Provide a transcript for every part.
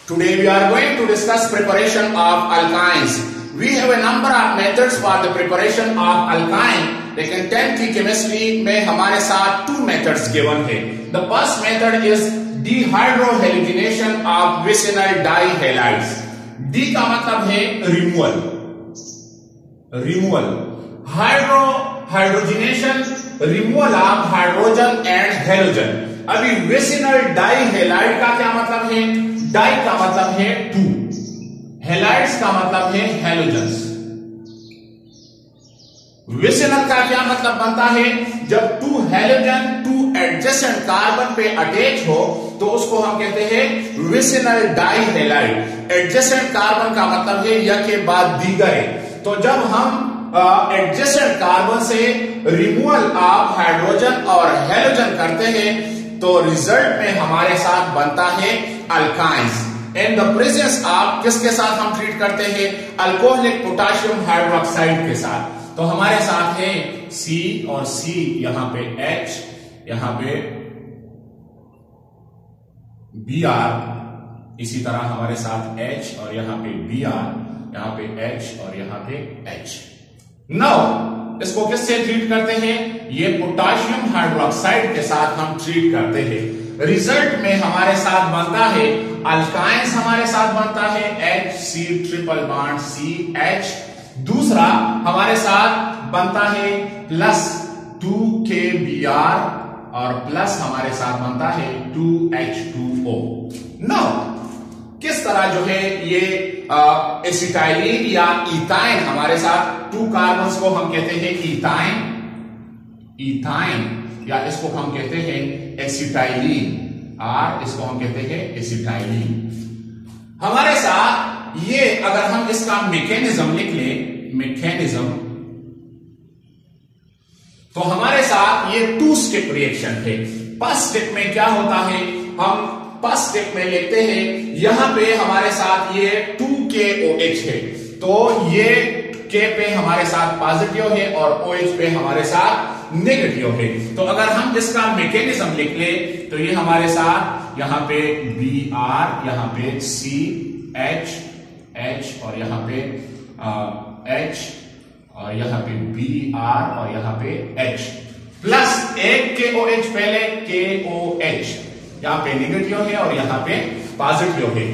Today we are going to discuss preparation of alkynes. We have a number of methods for the preparation of alkyne. लेकिन 10th की chemistry में हमारे साथ 2 methods given है. The first method is dehydrohalogenation of vicinal dihalides. D का मतलब है removal. Hydrogenation, removal of hydrogen and halogen. अभी विसिनल डाइहेलाइड का क्या मतलब है? डाई का मतलब है 2, हेलाइड्स का मतलब है हेलोजन्स. विसिनल का क्या मतलब बनता है? जब 2 हेलोजन 2 एडजेसेंट कार्बन पे अटैच हो तो उसको हम कहते हैं विसिनल डाइहेलाइड. एडजेसेंट कार्बन का मतलब है या के बाद दीगर. तो जब हम एडजेसेंट कार्बन से रिमूवल ऑफ हाइड्रोजन और हेलोजन करते हैं तो रिजल्ट में हमारे साथ बनता है alkynes. In the presence of किसके साथ हम ट्रीट करते हैं? अल्कोहलिक पोटेशियम हाइड्रोक्साइड के साथ. तो हमारे साथ है C और C, यहां पे H, यहां पे Br, इसी तरह हमारे साथ H और यहां पे Br, यहां पे H और यहां पे H. नाउ इसको किससे ट्रीट करते हैं? ये पोटेशियम हाइड्रोक्साइड के साथ हम ट्रीट करते हैं. रिजल्ट में हमारे साथ बनता है अल्काइंस. हमारे साथ बनता है HC ट्रिपल बॉन्ड CH. दूसरा हमारे साथ बनता है प्लस 2KBr और प्लस हमारे साथ बनता है 2H2O. नाउ किस तरह जो है ये एसिटाइलिन या इथाइन हमारे साथ 2 कार्बन्स को हम कहते हैं इथाइन या इसको हम कहते हैं एसिटाइलिन, और इसको हम कहते हैं एसिटाइलिन. हमारे साथ ये अगर हम इसका मैकेनिज्म लिख लें, मैकेनिज्म, तो हमारे साथ ये 2 स्टेप रिएक्शन है. फर्स्ट स्टेप में क्या होता है? हम फर्स्ट स्टेप में लिखते हैं यहां पे हमारे साथ ये 2KOH है, तो ये K पे हमारे साथ पॉजिटिव है और OH पे हमारे साथ नेगेटिव है. तो अगर हम इसका मैकेनिज्म लिख ले तो ये हमारे साथ यहां पे Br, यहां पे CH, H और यहां पे H और यहां पे Br और यहां पे H प्लस एक KOH पहले KOH, यहां पे नेगेटिव है और यहां पे पॉजिटिव है.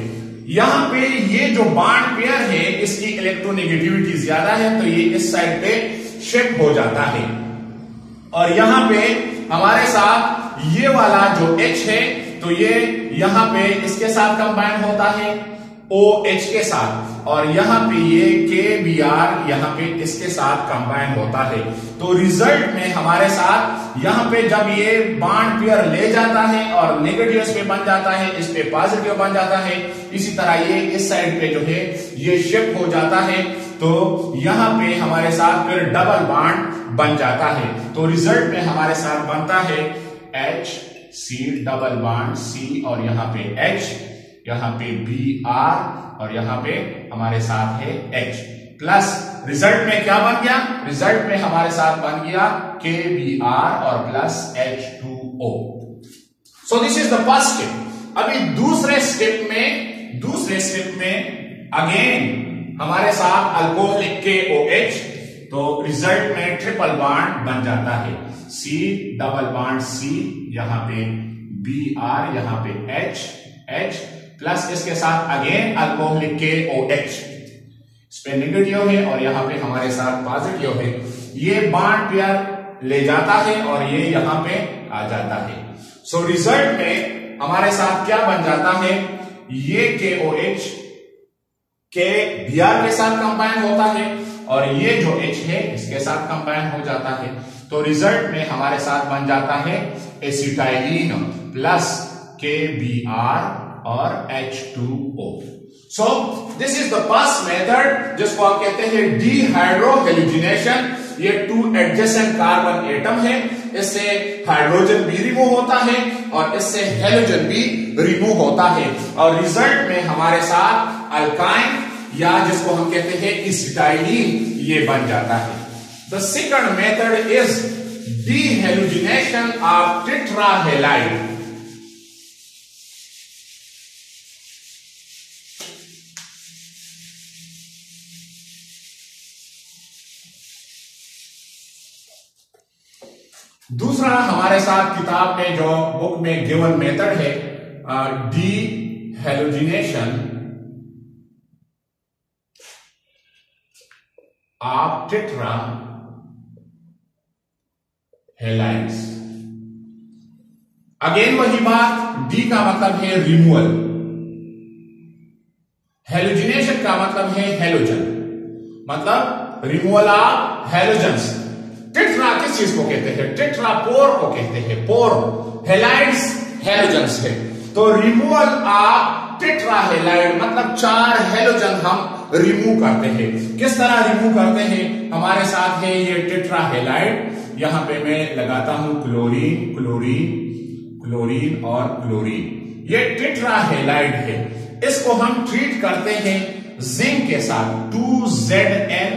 यहां पे ये जो बॉन्ड पेयर है इसकी इलेक्ट्रोनेगेटिविटी ज्यादा है तो ये इस साइड पे शिफ्ट हो जाता है. और यहां पे हमारे साथ ये वाला जो H है तो ये यहां पे इसके साथ कंबाइन होता है OH के साथ, और यहां पे ये KBr यहां पे इसके साथ कंबाइन होता है. तो रिजल्ट में हमारे साथ यहां पे जब ये बॉन्ड पेयर ले जाता है और नेगेटिव इस पे बन जाता है, इस पे पॉजिटिव बन जाता है, इसी तरह ये इस साइड पे जो है ये शिफ्ट हो जाता है. तो यहां पे हमारे साथ फिर डबल बॉन्ड बन जाता है. तो रिजल्ट में हमारे साथ बनता है HC डबल बॉन्ड C और यहां पे H, यहां पे Br और यहां पे हमारे साथ है H प्लस रिजल्ट में क्या बन गया? रिजल्ट में हमारे साथ बन गया KBr और plus H2O. So this is the first step. अभी दूसरे स्टेप में अगेन हमारे साथ अल्कोहलिक KOH, तो रिजल्ट में ट्रिपल बॉन्ड बन जाता है C डबल बॉन्ड C, यहां पे Br, यहां पे H प्लस इसके साथ अगेन अल्कोहलिक KOH, इस पे नेगेटिव है और यहां पे हमारे साथ पॉजिटिव है. ये बॉन्ड पेयर ले जाता है और ये यहां पे आ जाता है. सो रिजल्ट में हमारे साथ क्या बन जाता है? ये KOH KBr के साथ कंबाइन होता है और ये जो H है इसके साथ कंबाइन हो जाता है. तो रिजल्ट में हमारे साथ बन जाता है एसिटाइलिन प्लस KBr और H2O. So this is the first method जिसको हम कहते हैं डीहाइड्रोहेलोजिनेशन. ये 2 एडजेसेंट कार्बन एटम है, इससे हाइड्रोजन भी रिमूव होता है और इससे हेलोजन भी रिमूव होता है और रिजल्ट में हमारे साथ अल्काइन या जिसको हम कहते हैं एसिटाइलिन ये बन जाता है. The second method is dehalogenation of tetrahalide. दूसरा हमारे साथ किताब में जो बुक में गिवन मेथड है dehalogenation of tetrahalides. Again वही बात, डी का मतलब है रिमूवल, हेलोजिनेशन का मतलब है हेलोजन, मतलब रिमूवल ऑफ हेलोजन्स। टेट्रा किस चीज को कहते हैं? टेट्रापोर को कहते हैं। पोर हेलाइड्स हेलोजन्स है, तो रिमूवल ऑफ टेट्रा हेलाइड मतलब 4 हेलोजन हम रिमूव करते हैं। किस तरह रिमूव करते हैं? हमारे साथ है ये टेट्रा हेलाइड, यहां पे मैं लगाता हूं क्लोरीन क्लोरीन क्लोरीन और क्लोरीन, ये टेट्रा हेलाइड है। इसको हम ट्रीट करते हैं जिंक के साथ, 2Zn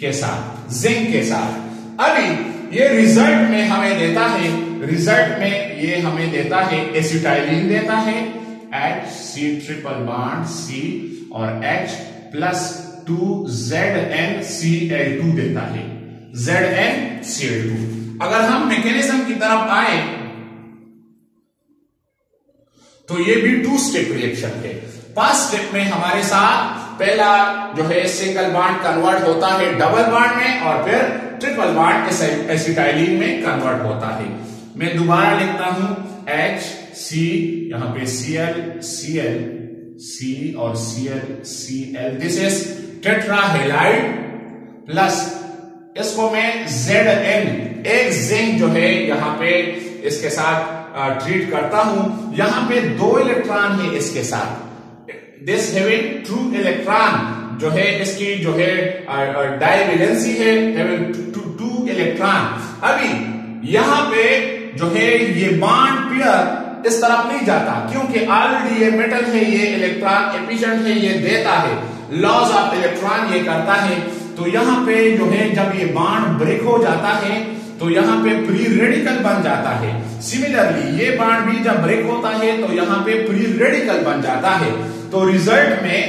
के साथ, जिंक के साथ। अभी ये रिजल्ट में हमें देता है, रिजल्ट में ये हमें देता है एसिटाइलिन देता है, HC ट्रिपल बॉन्ड C और H प्लस 2ZnCl2 देता है, ZnCl2। अगर हम मैकेनिज्म की तरफ आए तो ये भी 2 स्टेप रिएक्शन है। फर्स्ट स्टेप में हमारे साथ पहला जो है सिंगल बॉन्ड कन्वर्ट होता है डबल बॉन्ड में और फिर ट्रिपल बॉन्ड एसिटाइलिन में कन्वर्ट होता है। मैं दोबारा लिखता हूं HC, यहां पे Cl Cl C और Cl Cl, this is tetra halide plus इसको मैं Zn, एक जिंक जो है यहां पे इसके साथ ट्रीट करता हूं। यहां पे 2 इलेक्ट्रॉन है इसके साथ, दिस हैविंग 2 इलेक्ट्रॉन जो है इसकी जो है डाइवेलेंसी है, हैविंग 2 इलेक्ट्रॉन। अभी यहां पे जो है ये बॉन्ड पेयर इस तरफ नहीं जाता क्योंकि ऑलरेडी ये मेटल है, ये इलेक्ट्रॉन एफिशिएंट है, ये देता है, लॉस ऑफ इलेक्ट्रॉन ये करता है। तो यहां पे जो है जब ये बॉन्ड ब्रेक हो जाता है तो यहां पे फ्री रेडिकल बन जाता है। सिमिलरली ये बॉन्ड भी जब ब्रेक होता है तो यहां पे फ्री रेडिकल बन जाता है। तो रिजल्ट में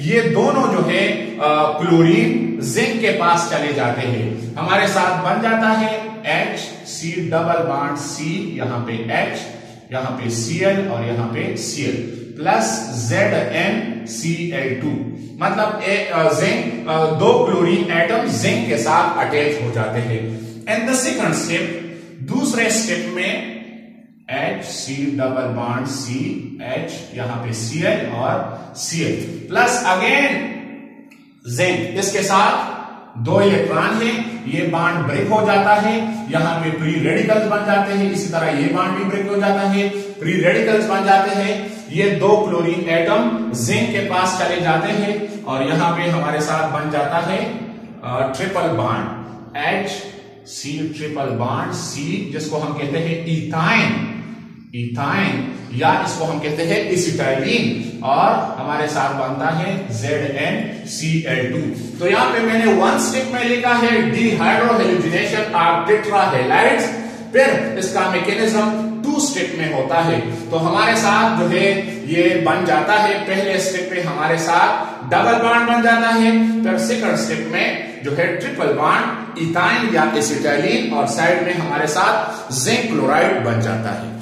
ये दोनों जो है क्लोरीन जिंक के पास चले जाते हैं, हमारे साथ बन जाता है HC डबल बॉन्ड C, यहां पे H, यहां पे Cl और यहां पे Cl प्लस ZnCl2, मतलब जिंक 2 क्लोरीन एटम जिंक के साथ अटैच हो जाते हैं। एंड द सेकंड स्टेप, दूसरे स्टेप में HC double bond C, H, यहां पे Cl और Cl प्लस अगेन जिंक, इसके साथ 2 इलेक्ट्रॉन है, ये बॉन्ड ब्रेक हो जाता है, यहां पे फ्री रेडिकल्स बन जाते हैं, इसी तरह ये बॉन्ड भी ब्रेक हो जाता है, फ्री रेडिकल्स बन जाते हैं। ये 2 क्लोरीन एटम जिंक के पास चले जाते हैं और यहां पे हमारे साथ बन जाता है triple bond HC triple bond C, जिसको हम कहते हैं इथाइन, इथाइन या इसको हम कहते हैं एसिटाइलिन, और हमारे साथ बनता है ZnCl2। तो यहां पे मैंने 1 स्टेप में लिखा है डिहाइड्रोहेलोजिनेशन ऑफ टेट्रा हेलाइड्स, फिर इसका मैकेनिज्म 2 स्टेप में होता है। तो हमारे साथ जो है ये बन जाता है, पहले स्टेप पे हमारे साथ डबल बॉन्ड बन जाता है, फिर सेकंड स्टेप में जो है ट्रिपल बॉन्ड इथाइन या एसिटाइलिन और साइड में हमारे साथ जिंक क्लोराइड बन जाता है।